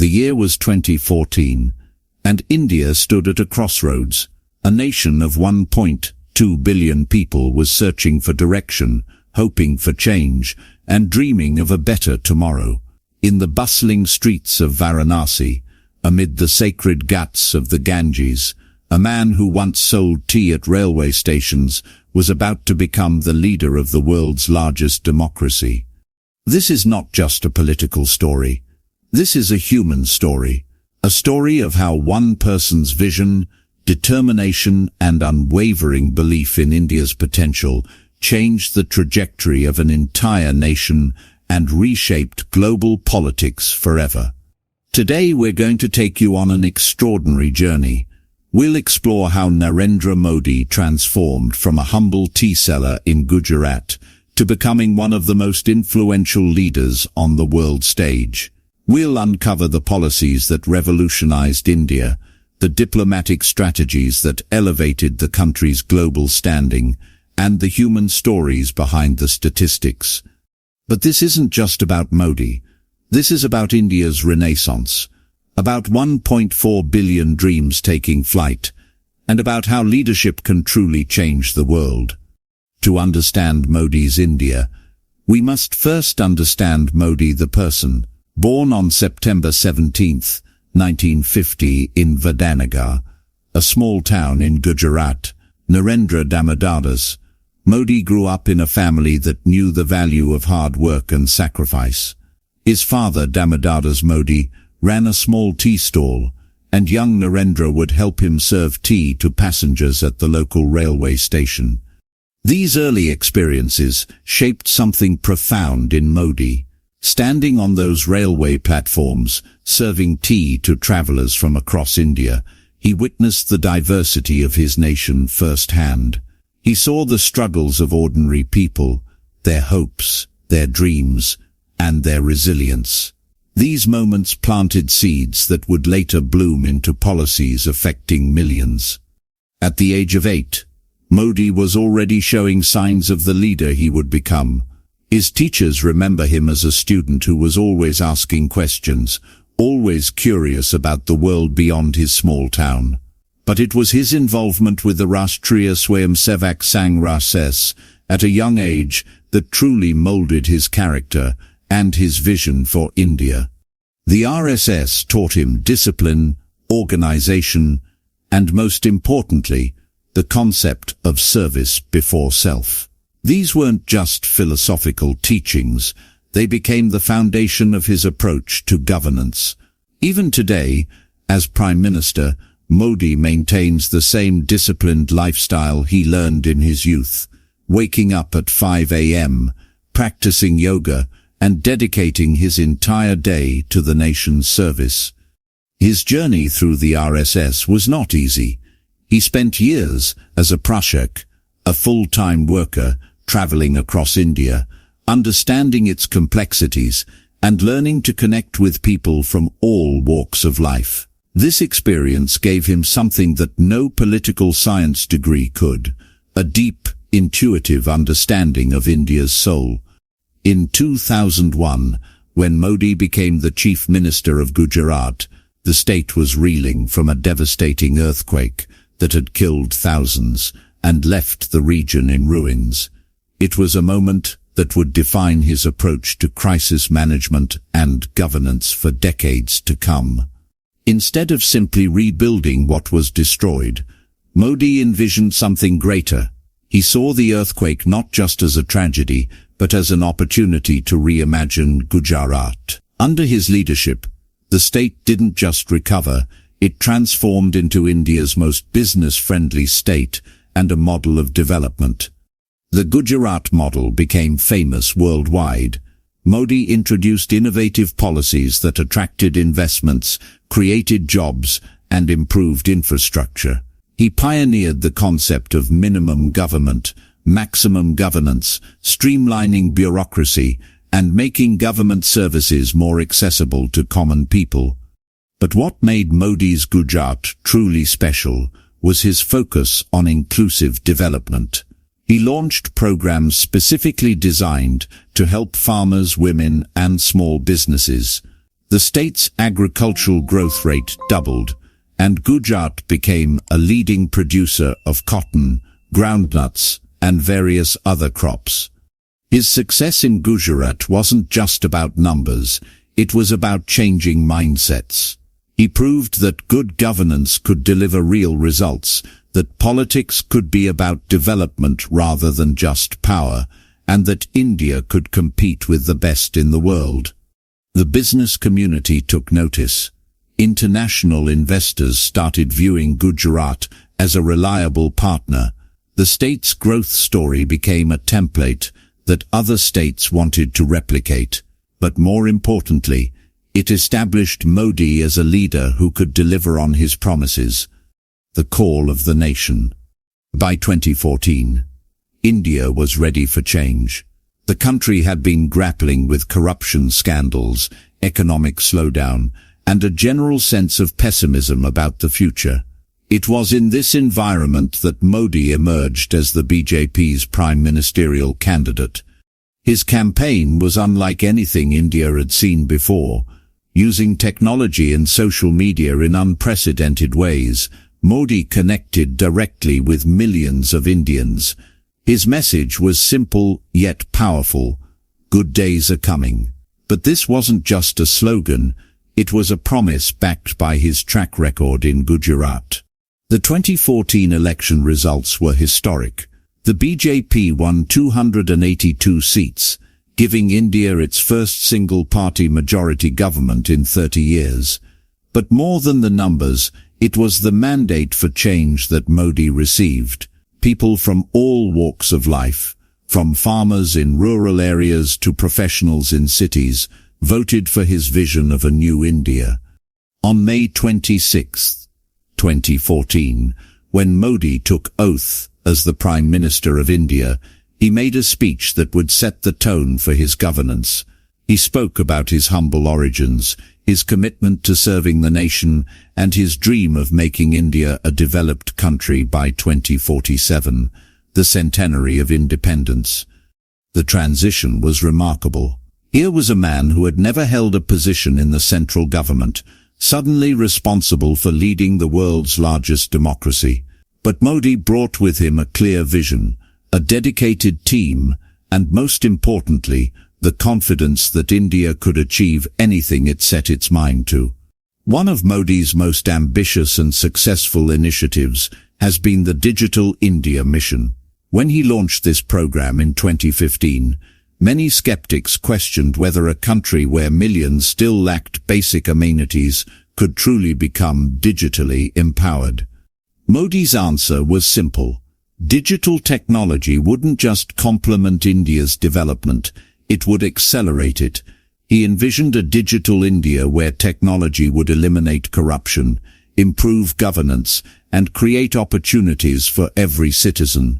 The year was 2014, and India stood at a crossroads. A nation of 1.2 billion people was searching for direction, hoping for change, and dreaming of a better tomorrow. In the bustling streets of Varanasi, amid the sacred ghats of the Ganges, a man who once sold tea at railway stations was about to become the leader of the world's largest democracy. This is not just a political story. This is a human story. A story of how one person's vision, determination, and unwavering belief in India's potential changed the trajectory of an entire nation and reshaped global politics forever. Today we're going to take you on an extraordinary journey. We'll explore how Narendra Modi transformed from a humble tea seller in Gujarat to becoming one of the most influential leaders on the world stage. We'll uncover the policies that revolutionized India, the diplomatic strategies that elevated the country's global standing, and the human stories behind the statistics. But this isn't just about Modi. This is about India's renaissance, about 1.4 billion dreams taking flight, and about how leadership can truly change the world. To understand Modi's India, we must first understand Modi the person. Born on September 17, 1950 in Vadanagar, a small town in Gujarat, Narendra Damodar's, Modi grew up in a family that knew the value of hard work and sacrifice. His father, Damodar's Modi, ran a small tea stall, and young Narendra would help him serve tea to passengers at the local railway station. These early experiences shaped something profound in Modi. Standing on those railway platforms, serving tea to travelers from across India, he witnessed the diversity of his nation firsthand. He saw the struggles of ordinary people, their hopes, their dreams, and their resilience. These moments planted seeds that would later bloom into policies affecting millions. At the age of 8, Modi was already showing signs of the leader he would become. His teachers remember him as a student who was always asking questions, always curious about the world beyond his small town. But it was his involvement with the Rashtriya Swayamsevak Sangh RSS at a young age that truly molded his character and his vision for India. The RSS taught him discipline, organization, and most importantly, the concept of service before self. These weren't just philosophical teachings, they became the foundation of his approach to governance. Even today, as Prime Minister, Modi maintains the same disciplined lifestyle he learned in his youth, waking up at 5 a.m., practicing yoga, and dedicating his entire day to the nation's service. His journey through the RSS was not easy. He spent years as a prashak, a full-time worker, traveling across India, understanding its complexities, and learning to connect with people from all walks of life. This experience gave him something that no political science degree could, a deep, intuitive understanding of India's soul. In 2001, when Modi became the Chief Minister of Gujarat, the state was reeling from a devastating earthquake that had killed thousands and left the region in ruins. It was a moment that would define his approach to crisis management and governance for decades to come. Instead of simply rebuilding what was destroyed, Modi envisioned something greater. He saw the earthquake not just as a tragedy, but as an opportunity to reimagine Gujarat. Under his leadership, the state didn't just recover, it transformed into India's most business-friendly state and a model of development. The Gujarat model became famous worldwide. Modi introduced innovative policies that attracted investments, created jobs, and improved infrastructure. He pioneered the concept of minimum government, maximum governance, streamlining bureaucracy, and making government services more accessible to common people. But what made Modi's Gujarat truly special was his focus on inclusive development. He launched programs specifically designed to help farmers, women, and small businesses. The state's agricultural growth rate doubled, and Gujarat became a leading producer of cotton, groundnuts, and various other crops. His success in Gujarat wasn't just about numbers, it was about changing mindsets. He proved that good governance could deliver real results, that politics could be about development rather than just power, and that India could compete with the best in the world. The business community took notice. International investors started viewing Gujarat as a reliable partner. The state's growth story became a template that other states wanted to replicate. But more importantly, it established Modi as a leader who could deliver on his promises. The call of the nation. By 2014, India was ready for change. The country had been grappling with corruption scandals, economic slowdown, and a general sense of pessimism about the future. It was in this environment that Modi emerged as the BJP's prime ministerial candidate. His campaign was unlike anything India had seen before. Using technology and social media in unprecedented ways, Modi connected directly with millions of Indians. His message was simple yet powerful: good days are coming. But this wasn't just a slogan, it was a promise backed by his track record in Gujarat. The 2014 election results were historic. The BJP won 282 seats, giving India its first single-party majority government in 30 years. But more than the numbers, it was the mandate for change that Modi received. People from all walks of life, from farmers in rural areas to professionals in cities, voted for his vision of a new India. On May 26, 2014, when Modi took oath as the Prime Minister of India, he made a speech that would set the tone for his governance. He spoke about his humble origins, his commitment to serving the nation, and his dream of making India a developed country by 2047, the centenary of independence. The transition was remarkable. Here was a man who had never held a position in the central government, suddenly responsible for leading the world's largest democracy. But Modi brought with him a clear vision, a dedicated team, and most importantly, the confidence that India could achieve anything it set its mind to. One of Modi's most ambitious and successful initiatives has been the Digital India Mission. When he launched this program in 2015, many skeptics questioned whether a country where millions still lacked basic amenities could truly become digitally empowered. Modi's answer was simple. Digital technology wouldn't just complement India's development, it would accelerate it. He envisioned a digital India where technology would eliminate corruption, improve governance, and create opportunities for every citizen.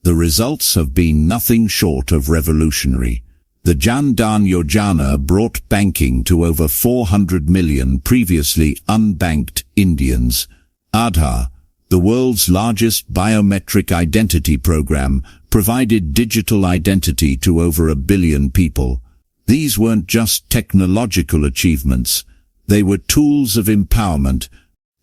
The results have been nothing short of revolutionary. The Jan Dhan Yojana brought banking to over 400 million previously unbanked Indians. Aadhaar, the world's largest biometric identity program, provided digital identity to over 1 billion people. These weren't just technological achievements, they were tools of empowerment.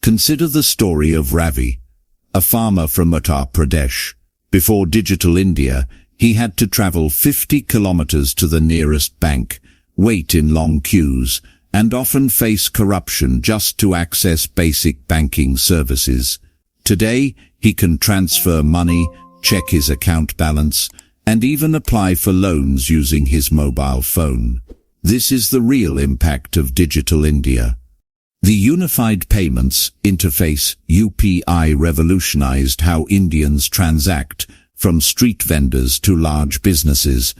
Consider the story of Ravi, a farmer from Uttar Pradesh. Before Digital India, he had to travel 50 kilometers to the nearest bank, wait in long queues, and often face corruption just to access basic banking services. Today, he can transfer money, check his account balance, and even apply for loans using his mobile phone. This is the real impact of Digital India. The Unified Payments Interface (UPI) revolutionized how Indians transact, from street vendors to large businesses.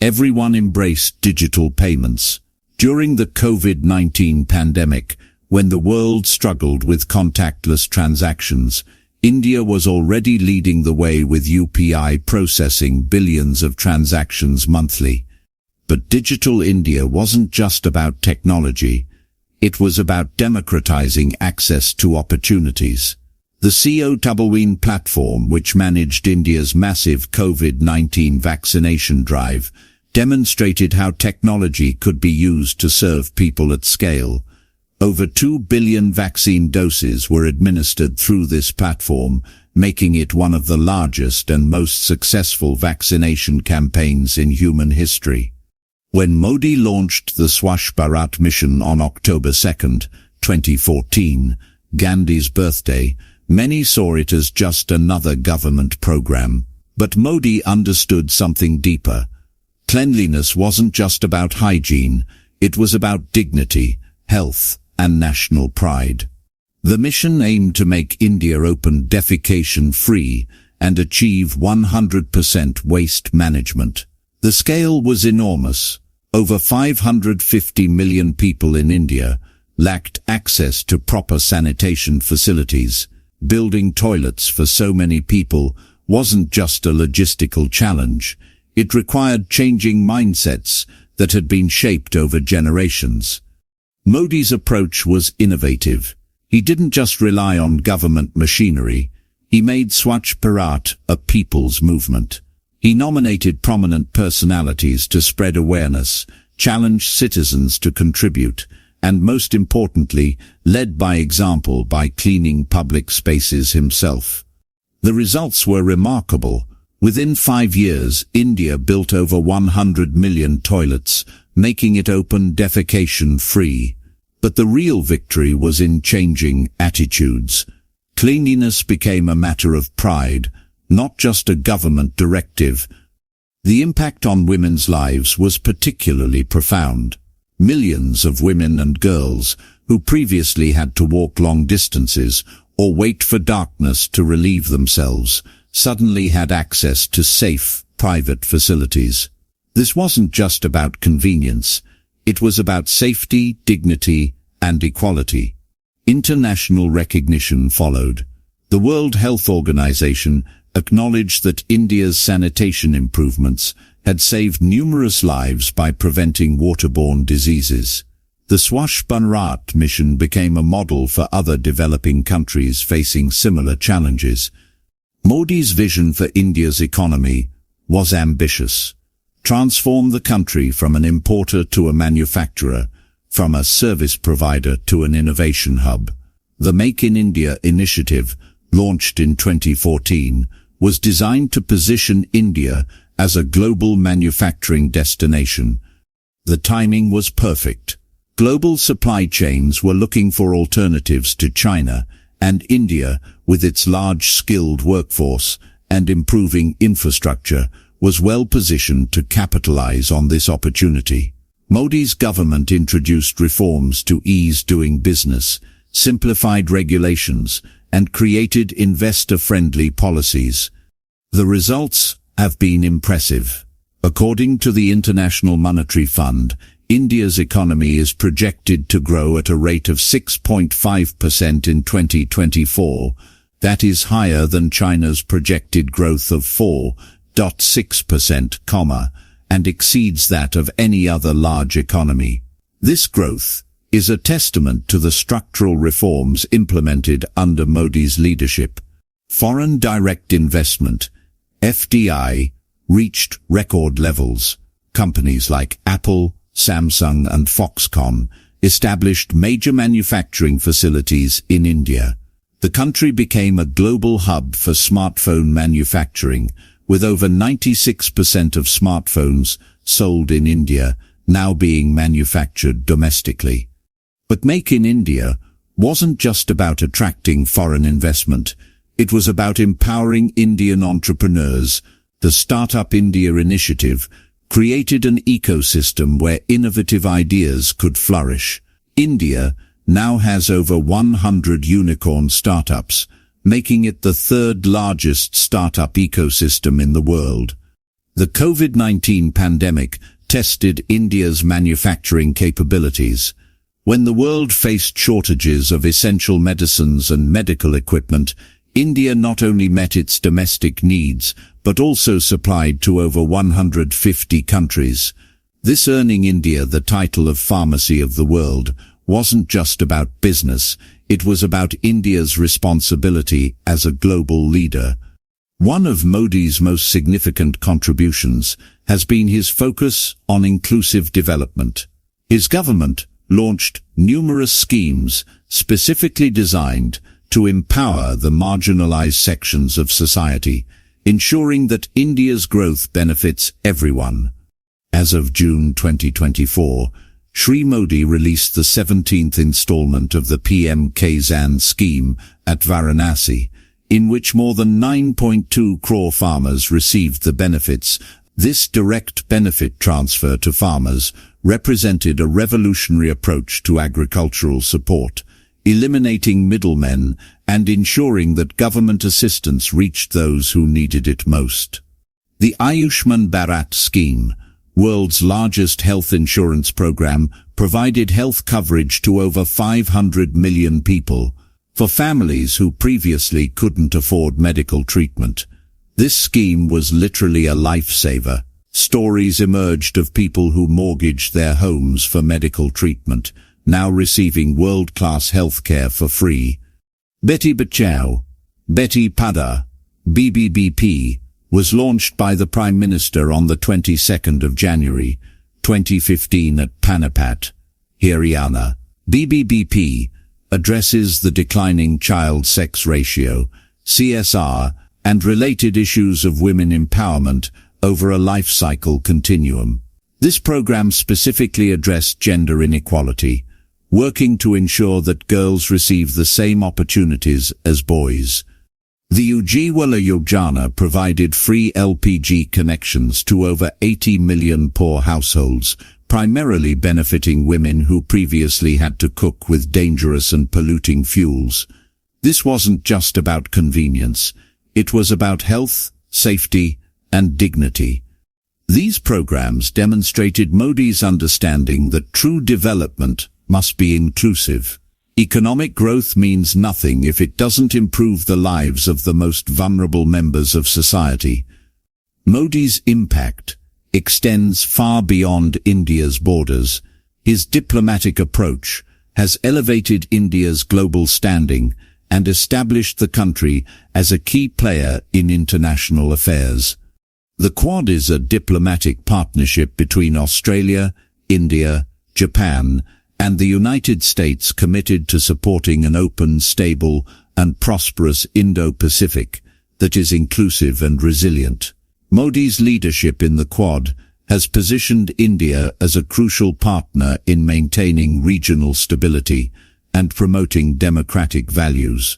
Everyone embraced digital payments. During the COVID-19 pandemic, when the world struggled with contactless transactions, India was already leading the way with UPI processing billions of transactions monthly. But Digital India wasn't just about technology. It was about democratizing access to opportunities. The COWIN platform, which managed India's massive COVID-19 vaccination drive, demonstrated how technology could be used to serve people at scale. Over 2 billion vaccine doses were administered through this platform, making it one of the largest and most successful vaccination campaigns in human history. When Modi launched the Swachh Bharat mission on October 2, 2014, Gandhi's birthday, many saw it as just another government program. But Modi understood something deeper. Cleanliness wasn't just about hygiene, it was about dignity, health, and national pride. The mission aimed to make India open defecation-free and achieve 100% waste management. The scale was enormous. Over 550 million people in India lacked access to proper sanitation facilities. Building toilets for so many people wasn't just a logistical challenge. It required changing mindsets that had been shaped over generations. Modi's approach was innovative. He didn't just rely on government machinery. He made Swachh Bharat a people's movement. He nominated prominent personalities to spread awareness, challenged citizens to contribute, and most importantly, led by example by cleaning public spaces himself. The results were remarkable. Within 5 years, India built over 100 million toilets, making it open defecation-free. But the real victory was in changing attitudes. Cleanliness became a matter of pride, not just a government directive. The impact on women's lives was particularly profound. Millions of women and girls, who previously had to walk long distances or wait for darkness to relieve themselves, suddenly had access to safe, private facilities. This wasn't just about convenience. It was about safety, dignity, and equality. International recognition followed. The World Health Organization acknowledged that India's sanitation improvements had saved numerous lives by preventing waterborne diseases. The Swachh Bharat mission became a model for other developing countries facing similar challenges. Modi's vision for India's economy was ambitious. Transform the country from an importer to a manufacturer, from a service provider to an innovation hub. The Make in India initiative, launched in 2014, was designed to position India as a global manufacturing destination. The timing was perfect. Global supply chains were looking for alternatives to China, and India, with its large skilled workforce and improving infrastructure, was well positioned to capitalize on this opportunity. Modi's government introduced reforms to ease doing business, simplified regulations, and created investor-friendly policies. The results have been impressive. According to the International Monetary Fund, India's economy is projected to grow at a rate of 6.5% in 2024. That is higher than China's projected growth of 4.6%, and exceeds that of any other large economy. This growth is a testament to the structural reforms implemented under Modi's leadership. Foreign direct investment, FDI, reached record levels. Companies like Apple, Samsung and Foxconn established major manufacturing facilities in India. The country became a global hub for smartphone manufacturing, with over 96% of smartphones sold in India now being manufactured domestically. But Make in India wasn't just about attracting foreign investment. It was about empowering Indian entrepreneurs. The Startup India initiative created an ecosystem where innovative ideas could flourish. India now has over 100 unicorn startups, making it the third largest startup ecosystem in the world. The COVID-19 pandemic tested India's manufacturing capabilities. When the world faced shortages of essential medicines and medical equipment, India not only met its domestic needs, but also supplied to over 150 countries. This earning India the title of Pharmacy of the World wasn't just about business, it was about India's responsibility as a global leader. One of Modi's most significant contributions has been his focus on inclusive development. His government launched numerous schemes specifically designed to empower the marginalized sections of society, ensuring that India's growth benefits everyone. As of June 2024, Shri Modi released the 17th installment of the PM Kisan scheme at Varanasi, in which more than 9.2 crore farmers received the benefits. This direct benefit transfer to farmers represented a revolutionary approach to agricultural support, eliminating middlemen and ensuring that government assistance reached those who needed it most. The Ayushman Bharat scheme, world's largest health insurance program, provided health coverage to over 500 million people, for families who previously couldn't afford medical treatment. This scheme was literally a lifesaver. Stories emerged of people who mortgaged their homes for medical treatment, now receiving world-class healthcare for free. Beti Bachao, Beti Padhao, BBBP, was launched by the Prime Minister on the 22nd of January, 2015 at Panipat, Haryana. BBBP addresses the declining child sex ratio, CSR, and related issues of women empowerment over a life cycle continuum. This program specifically addressed gender inequality, working to ensure that girls receive the same opportunities as boys. The Ujjiwala Yojana provided free LPG connections to over 80 million poor households, primarily benefiting women who previously had to cook with dangerous and polluting fuels. This wasn't just about convenience. It was about health, safety, and dignity. These programs demonstrated Modi's understanding that true development must be inclusive. Economic growth means nothing if it doesn't improve the lives of the most vulnerable members of society. Modi's impact extends far beyond India's borders. His diplomatic approach has elevated India's global standing and established the country as a key player in international affairs. The Quad is a diplomatic partnership between Australia, India, Japan, and the United States committed to supporting an open, stable, and prosperous Indo-Pacific that is inclusive and resilient. Modi's leadership in the Quad has positioned India as a crucial partner in maintaining regional stability and promoting democratic values.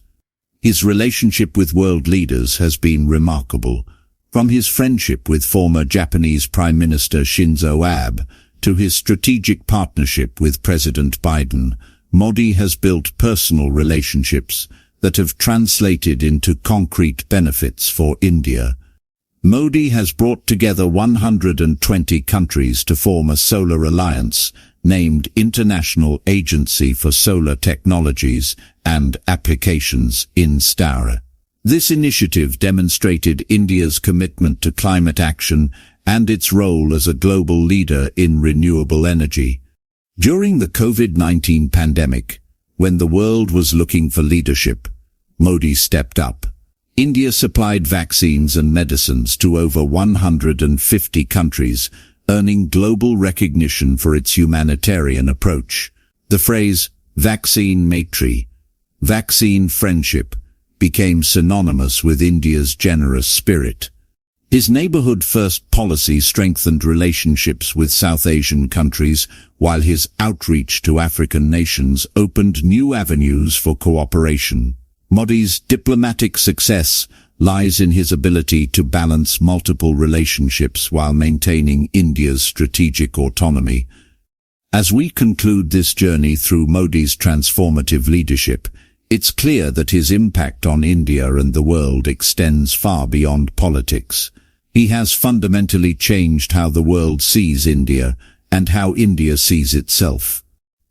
His relationship with world leaders has been remarkable. From his friendship with former Japanese Prime Minister Shinzo Abe to his strategic partnership with President Biden, Modi has built personal relationships that have translated into concrete benefits for India. Modi has brought together 120 countries to form a solar alliance named International Agency for Solar Technologies and Applications (INSTARA). This initiative demonstrated India's commitment to climate action and its role as a global leader in renewable energy. During the COVID-19 pandemic, when the world was looking for leadership, Modi stepped up. India supplied vaccines and medicines to over 150 countries, earning global recognition for its humanitarian approach. The phrase, vaccine maitri, vaccine friendship, became synonymous with India's generous spirit. His neighborhood-first policy strengthened relationships with South Asian countries, while his outreach to African nations opened new avenues for cooperation. Modi's diplomatic success lies in his ability to balance multiple relationships while maintaining India's strategic autonomy. As we conclude this journey through Modi's transformative leadership, it's clear that his impact on India and the world extends far beyond politics. He has fundamentally changed how the world sees India and how India sees itself.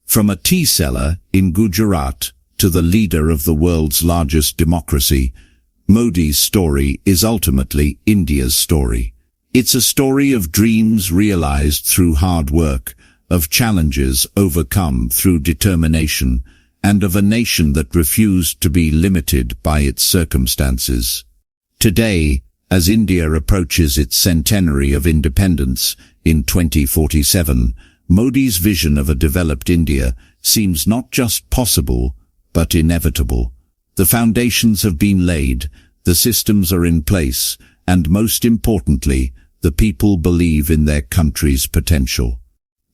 From a tea seller in Gujarat to the leader of the world's largest democracy, Modi's story is ultimately India's story. It's a story of dreams realized through hard work, of challenges overcome through determination, and of a nation that refused to be limited by its circumstances. Today, as India approaches its centenary of independence in 2047, Modi's vision of a developed India seems not just possible, but inevitable. The foundations have been laid, the systems are in place, and most importantly, the people believe in their country's potential.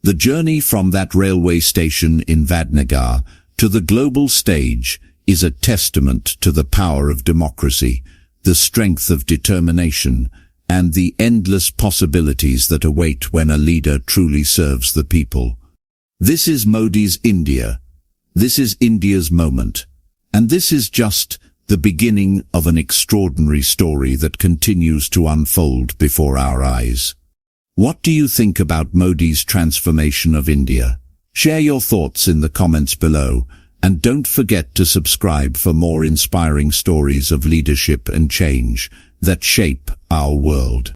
The journey from that railway station in Vadnagar to the global stage is a testament to the power of democracy, the strength of determination, and the endless possibilities that await when a leader truly serves the people. This is Modi's India. This is India's moment. And this is just the beginning of an extraordinary story that continues to unfold before our eyes. What do you think about Modi's transformation of India? Share your thoughts in the comments below, and don't forget to subscribe for more inspiring stories of leadership and change that shape our world.